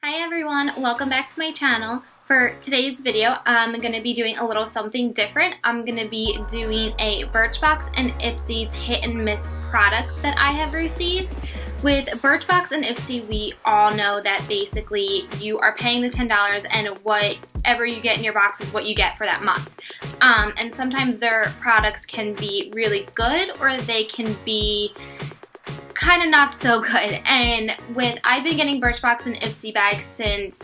Hi everyone, welcome back to my channel. For today's video, I'm going to be doing a little something different. I'm going to be doing a Birchbox and Ipsy's hit and miss products that I have received. With Birchbox and Ipsy, we all know that basically you are paying the $10 and whatever you get in your box is what you get for that month. And sometimes their products can be really good or they can be kind of not so good. And I've been getting Birchbox and Ipsy bags since,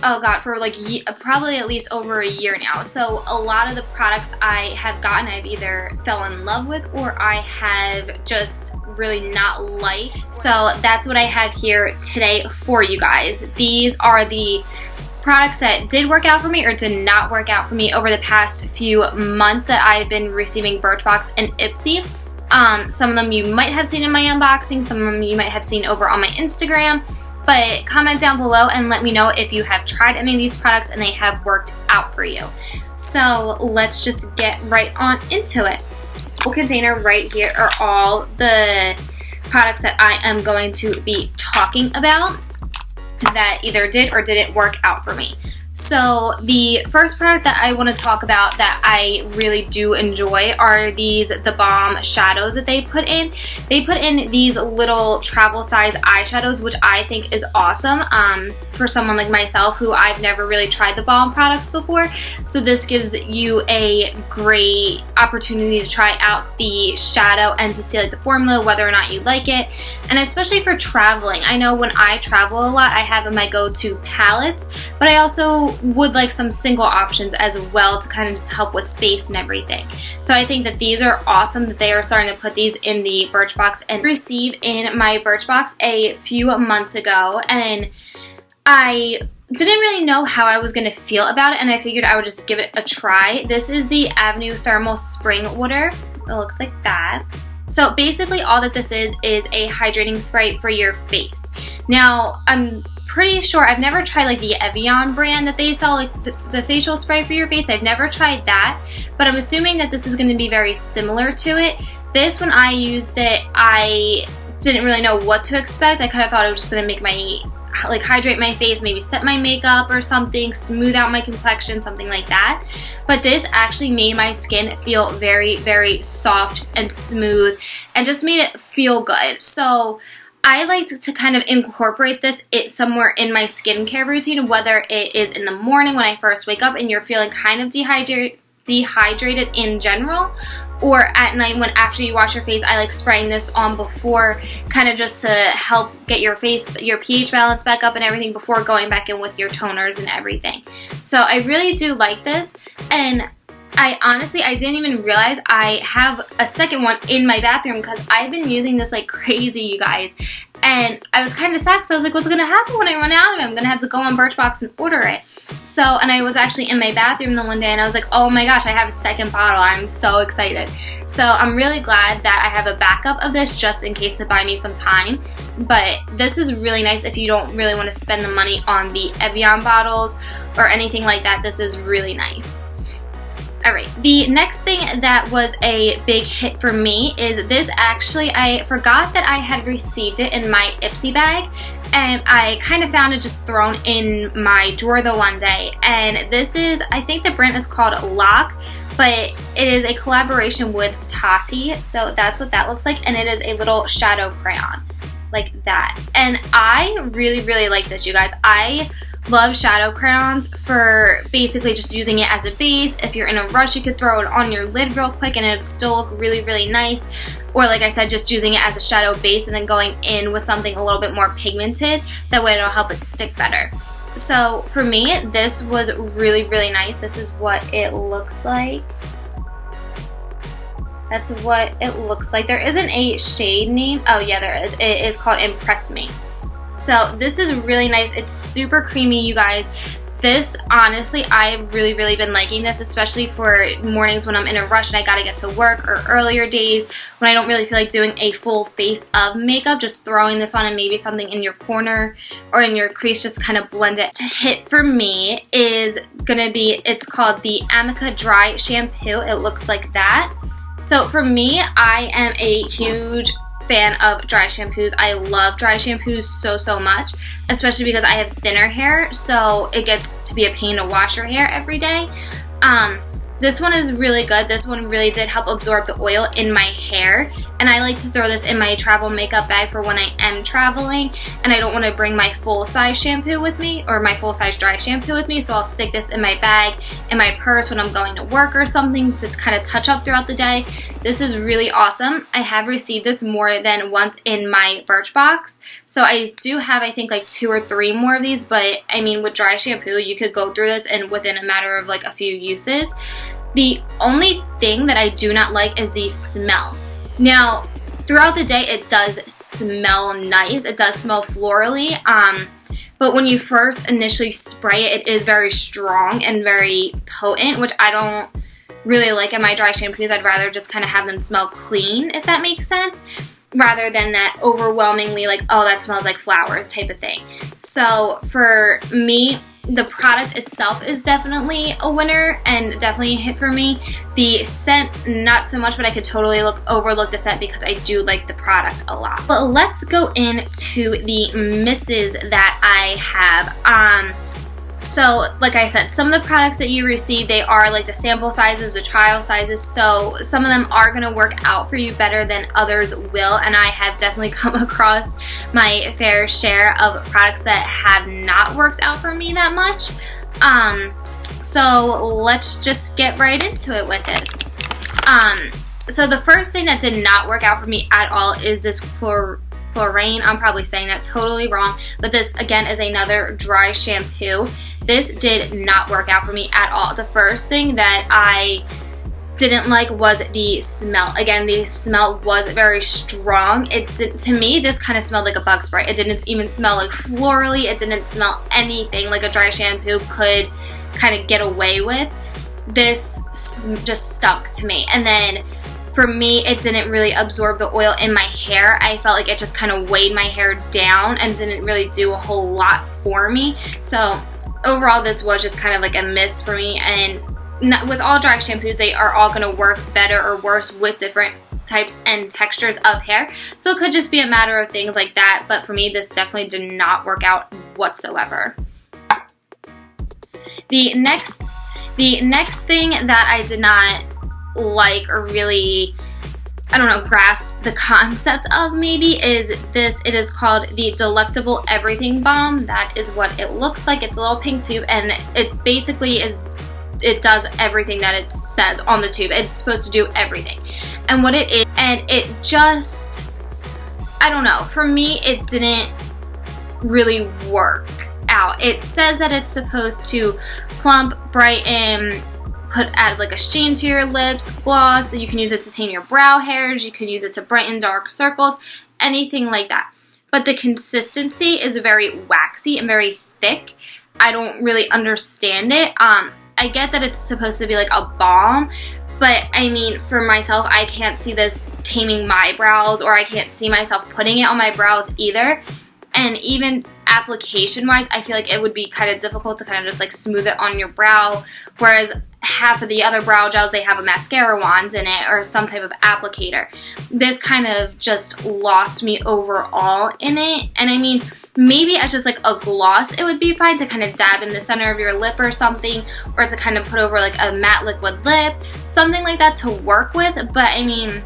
oh god, for like probably at least over a year now. So a lot of the products I have gotten, I've either fell in love with or I have just really not liked. So that's what I have here today for you guys. These are the products that did work out for me or did not work out for me over the past few months that I've been receiving Birchbox and Ipsy. Some of them you might have seen in my unboxing, some of them you might have seen over on my Instagram, but comment down below and let me know if you have tried any of these products and they have worked out for you. So let's just get right on into it. The container right here are all the products that I am going to be talking about that either did or didn't work out for me. So the first product that I want to talk about that I really do enjoy are the Balm shadows that they put in. They put in these little travel size eyeshadows, which I think is awesome for someone like myself who I've never really tried the Balm products before. So this gives you a great opportunity to try out the shadow and to see like the formula, whether or not you like it. And especially for traveling. I know when I travel a lot, I have my go-to palettes, but I also would like some single options as well to kind of just help with space and everything. So I think that these are awesome that they are starting to put these in the Birchbox and receive in my Birchbox a few months ago, and I didn't really know how I was going to feel about it, and I figured I would just give it a try. This is the Avene Thermal Spring Water. It looks like that. So basically all that this is a hydrating spray for your face. Now I'm pretty sure, I've never tried like the Avene brand that they sell, like the facial spray for your face. I've never tried that, but I'm assuming that this is going to be very similar to it. This, when I used it, I didn't really know what to expect. I kind of thought it was just going to make my, like, hydrate my face, maybe set my makeup or something, smooth out my complexion, something like that. But this actually made my skin feel very, very soft and smooth and just made it feel good. So I like to kind of incorporate this somewhere in my skincare routine, whether it is in the morning when I first wake up and you're feeling kind of dehydrated in general, or at night when after you wash your face. I like spraying this on before, kind of just to help get your pH balance back up and everything before going back in with your toners and everything. So I really do like this, and I didn't even realize I have a second one in my bathroom because I've been using this like crazy, you guys. And I was kind of sad because I was like, what's going to happen when I run out of it? I'm going to have to go on Birchbox and order it. So, and I was actually in my bathroom the one day and I was like, oh my gosh, I have a second bottle. I'm so excited. So I'm really glad that I have a backup of this just in case to buy me some time. But this is really nice if you don't really want to spend the money on the Avene bottles or anything like that. This is really nice. Alright, the next thing that was a big hit for me is this. Actually, I forgot that I had received it in my Ipsy bag, and I kind of found it just thrown in my drawer the one day. And this is, I think the brand is called Loc, but it is a collaboration with Tati, so that's what that looks like, and it is a little shadow crayon, like that. And I really, really like this, you guys. I love shadow crayons for basically just using it as a base. If you're in a rush, you could throw it on your lid real quick and it would still look really, really nice. Or like I said, just using it as a shadow base and then going in with something a little bit more pigmented. That way it'll help it stick better. So for me, this was really, really nice. This is what it looks like. That's what it looks like. There isn't a shade name. Oh yeah, there is. It is called Impress Me. So this is really nice. It's super creamy, you guys. This, honestly, I've really, really been liking this, especially for mornings when I'm in a rush and I gotta get to work, or earlier days when I don't really feel like doing a full face of makeup. Just throwing this on and maybe something in your corner or in your crease, just kind of blend it. To hit for me is gonna be, it's called the Amina Dry Shampoo. It looks like that. So for me, I am a huge fan of dry shampoos. I love dry shampoos so much, especially because I have thinner hair, so it gets to be a pain to wash your hair every day. This one is really good. This one really did help absorb the oil in my hair, and I like to throw this in my travel makeup bag for when I am traveling and I don't want to bring my full-size shampoo with me, or my full-size dry shampoo with me, so I'll stick this in my bag, in my purse when I'm going to work or something to kind of touch up throughout the day. This is really awesome. I have received this more than once in my Birchbox, so I do have, I think, like 2 or 3 more of these, but I mean, with dry shampoo, you could go through this and within a matter of like a few uses. The only thing that I do not like is the smell. Now, throughout the day, it does smell nice. It does smell florally, but when you first initially spray it, it is very strong and very potent, which I don't really like in my dry shampoos. I'd rather just kind of have them smell clean, if that makes sense, rather than that overwhelmingly like, oh, that smells like flowers type of thing. So for me, the product itself is definitely a winner and definitely a hit for me. The scent, not so much, but I could totally overlook the scent because I do like the product a lot. But let's go into the misses that I have. So like I said, some of the products that you receive, they are like the sample sizes, the trial sizes, so some of them are going to work out for you better than others will, and I have definitely come across my fair share of products that have not worked out for me that much. So let's just get right into it with this. So the first thing that did not work out for me at all is this Klorrane. I'm probably saying that totally wrong, but this again is another dry shampoo. This did not work out for me at all. The first thing that I didn't like was the smell. Again, the smell was very strong. To me, this kind of smelled like a bug spray. It didn't even smell like florally. It didn't smell anything like a dry shampoo could kind of get away with. This just stunk to me. And then for me, it didn't really absorb the oil in my hair. I felt like it just kind of weighed my hair down and didn't really do a whole lot for me. So overall, this was just kind of like a miss for me. And with all dry shampoos, they are all going to work better or worse with different types and textures of hair. So it could just be a matter of things like that. But for me, this definitely did not work out whatsoever. The next thing that I did not like or really, I don't know, grasp the concept of maybe is this. It is called the Delectable Everything Balm. That is what it looks like. It's a little pink tube, and it basically is, it does everything that it says on the tube. It's supposed to do everything. And what it is, and it just, I don't know, for me it didn't really work out. It says that it's supposed to plump, brighten, add like a sheen to your lips, gloss. You can use it to tame your brow hairs. You can use it to brighten dark circles, anything like that. But the consistency is very waxy and very thick. I don't really understand it. I get that it's supposed to be like a balm, but I mean, for myself, I can't see this taming my brows, or I can't see myself putting it on my brows either. And even application-wise, I feel like it would be kind of difficult to kind of just like smooth it on your brow, whereas half of the other brow gels, they have a mascara wand in it or some type of applicator. This kind of just lost me overall in it. And I mean, maybe as just like a gloss, it would be fine to kind of dab in the center of your lip or something, or to kind of put over like a matte liquid lip, something like that to work with. But I mean,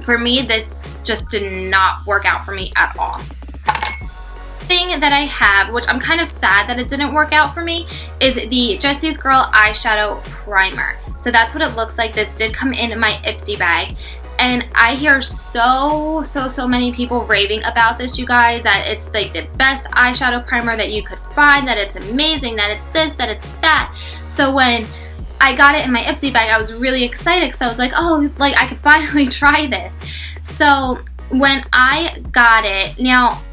for me, this just did not work out for me at all. Thing that I have, which I'm kind of sad that it didn't work out for me, is the Jesse's Girl Eyeshadow Primer. So that's what it looks like. This did come in my Ipsy bag, and I hear so many people raving about this, you guys, that it's like the best eyeshadow primer that you could find, that it's amazing, that it's this, that it's that. So when I got it in my Ipsy bag, I was really excited because I was like, oh, like I could finally try this. So when I got it, now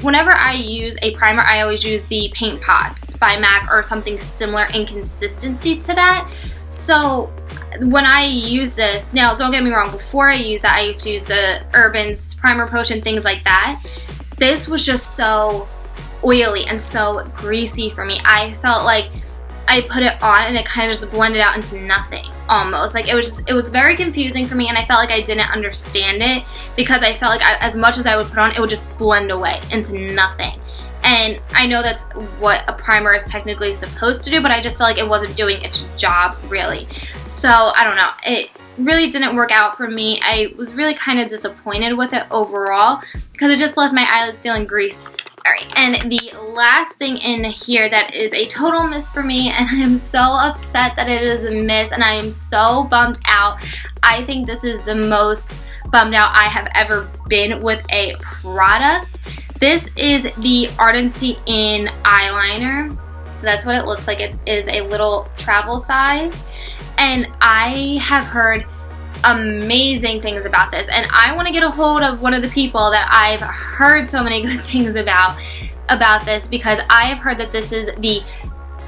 whenever I use a primer, I always use the Paint Pots by MAC or something similar in consistency to that. So when I use this, now don't get me wrong, before I use that, I used to use the Urban's Primer Potion, things like that. This was just so oily and so greasy for me. I felt like I put it on and it kind of just blended out into nothing almost. Like it was very confusing for me, and I felt like I didn't understand it because I felt like as much as I would put on, it would just blend away into nothing. And I know that's what a primer is technically supposed to do, but I just felt like it wasn't doing its job really. So I don't know, it really didn't work out for me. I was really kind of disappointed with it overall because it just left my eyelids feeling greasy. Alright, and the last thing in here that is a total miss for me, and I am so upset that it is a miss, and I am so bummed out. I think this is the most bummed out I have ever been with a product. This is the Ardencey Inn Eyeliner. So that's what it looks like. It is a little travel size. And I have heard amazing things about this, and I want to get a hold of one of the people that I've heard so many good things about this, because I have heard that this is the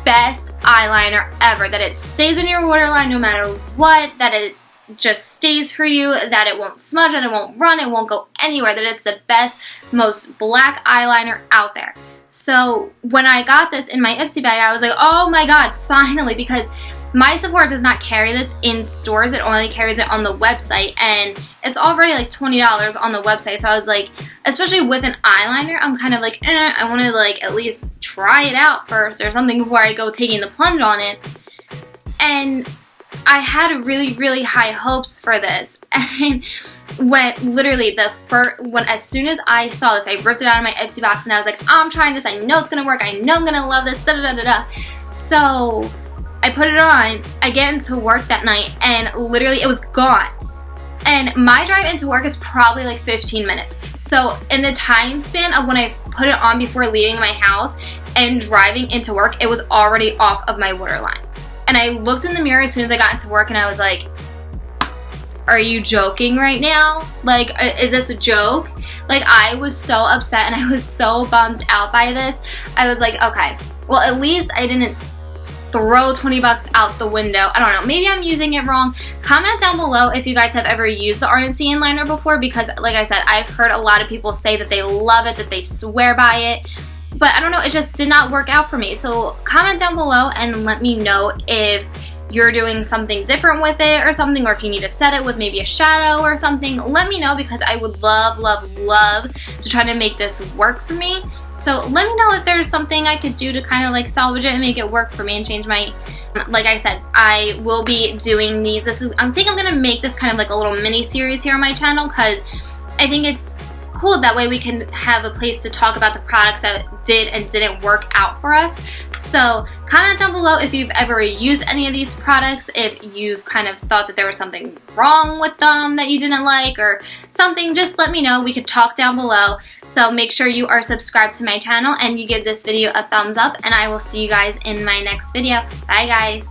best eyeliner ever, that it stays in your waterline no matter what, that it just stays for you, that it won't smudge, that it won't run, it won't go anywhere, that it's the best, most black eyeliner out there. So when I got this in my Ipsy bag, I was like, oh my god, finally, because my Sephora does not carry this in stores. It only carries it on the website, and it's already like $20 on the website. So I was like, especially with an eyeliner, I'm kind of like, I want to like at least try it out first or something before I go taking the plunge on it. And I had really, really high hopes for this. And when literally as soon as I saw this, I ripped it out of my Ipsy box and I was like, I'm trying this. I know it's gonna work. I know I'm gonna love this. Da da da da da. So I put it on, I get into work that night, and literally it was gone. And my drive into work is probably like 15 minutes. So in the time span of when I put it on before leaving my house and driving into work, it was already off of my waterline. And I looked in the mirror as soon as I got into work and I was like, are you joking right now? Like, is this a joke? Like, I was so upset and I was so bummed out by this. I was like, okay, well at least I didn't throw 20 bucks out the window. I don't know, maybe I'm using it wrong. Comment down below if you guys have ever used the Ardencey Inn liner before, because like I said, I've heard a lot of people say that they love it, that they swear by it, but I don't know, it just did not work out for me. So comment down below and let me know if you're doing something different with it or something, or if you need to set it with maybe a shadow or something. Let me know, because I would love, love, love to try to make this work for me. So let me know if there's something I could do to kind of like salvage it and make it work for me and change my, like I said, I will be doing these. I think I'm going to make this kind of like a little mini series here on my channel, because I think it's cool. That way we can have a place to talk about the products that did and didn't work out for us. So comment down below if you've ever used any of these products, if you've kind of thought that there was something wrong with them that you didn't like or something. Just let me know. We could talk down below. So make sure you are subscribed to my channel and you give this video a thumbs up, and I will see you guys in my next video. Bye guys.